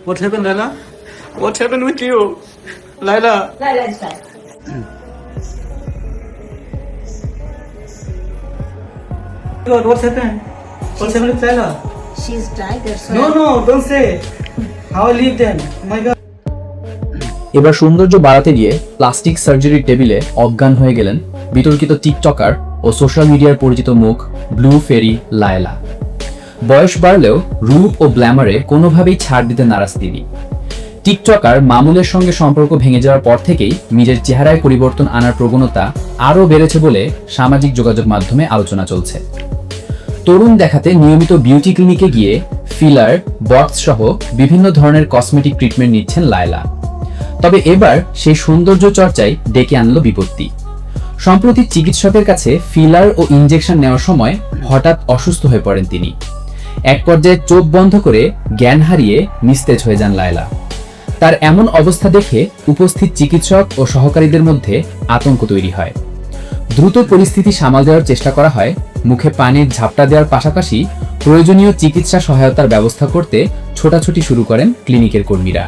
What happened, Laila? What happened with you? Laila? Laila is fine. God, what's happened? What's happened with Laila? She's died, that's why. No, don't say. How I leave then? Oh my God. এবার সৌন্দর্য বাড়াতে গিয়ে plastic সার্জারির টেবিলে অজ্ঞান হয়ে গেলেন বিতর্কিত টিকটকার ও সোশ্যাল মিডিয়ার পরিচিত মুখ ব্লু ফেরি লায়লা। বয়স বাড়লেও রূপ ও গ্ল্যামারে কোনোভাবেই ছাড় দিতে নারাজ তিনি। টিকটকার মামুনের সঙ্গে সম্পর্ক ভেঙে যাওয়ার পর থেকেই নিজের চেহারায় পরিবর্তন আনার প্রবণতা আরও বেড়েছে বলে সামাজিক যোগাযোগ মাধ্যমে আলোচনা চলছে। তরুণ দেখাতে নিয়মিত বিউটি ক্লিনিকে গিয়ে ফিলার, বটস সহ বিভিন্ন ধরনের কসমেটিক ট্রিটমেন্ট নিচ্ছেন লায়লা। তবে এবার সেই সৌন্দর্য চর্চায় ডেকে আনলো বিপত্তি। সম্প্রতি চিকিৎসকের কাছে ফিলার ও ইনজেকশন নেওয়ার সময় হঠাৎ অসুস্থ হয়ে পড়েন তিনি। এক পর্যায়ে চোখ বন্ধ করে জ্ঞান হারিয়ে নিস্তেজ হয়ে যান লায়লা। তার এমন অবস্থা দেখে উপস্থিত চিকিৎসক ও সহকারীদের মধ্যে আতঙ্ক তৈরি হয়। দ্রুত পরিস্থিতি সামাল দেওয়ার চেষ্টা করা হয়। মুখে পানির ঝাপটা দেওয়ার পাশাপাশি প্রয়োজনীয় চিকিৎসা সহায়তার ব্যবস্থা করতে ছোটাছুটি শুরু করেন ক্লিনিকের কর্মীরা।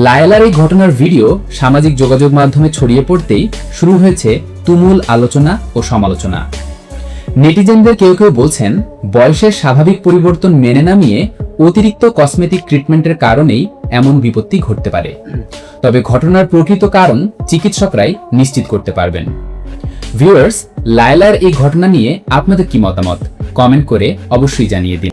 লায়লার এই ঘটনার ভিডিও সামাজিক যোগাযোগ মাধ্যমে ছড়িয়ে পড়তেই শুরু হয়েছে তুমুল আলোচনা ও সমালোচনা। নেটিজেনদের কেউ কেউ বলছেন, বয়সের স্বাভাবিক পরিবর্তন মেনে না নিয়ে অতিরিক্ত কসমেটিক ট্রিটমেন্টের কারণেই এমন বিপত্তি ঘটতে পারে। তবে ঘটনার প্রকৃত কারণ চিকিৎসকরাই নিশ্চিত করতে পারবেন। ভিউয়ার্স, লায়লার এই ঘটনা নিয়ে আপনাদের কি মতামত কমেন্ট করে অবশ্যই জানিয়ে দিন।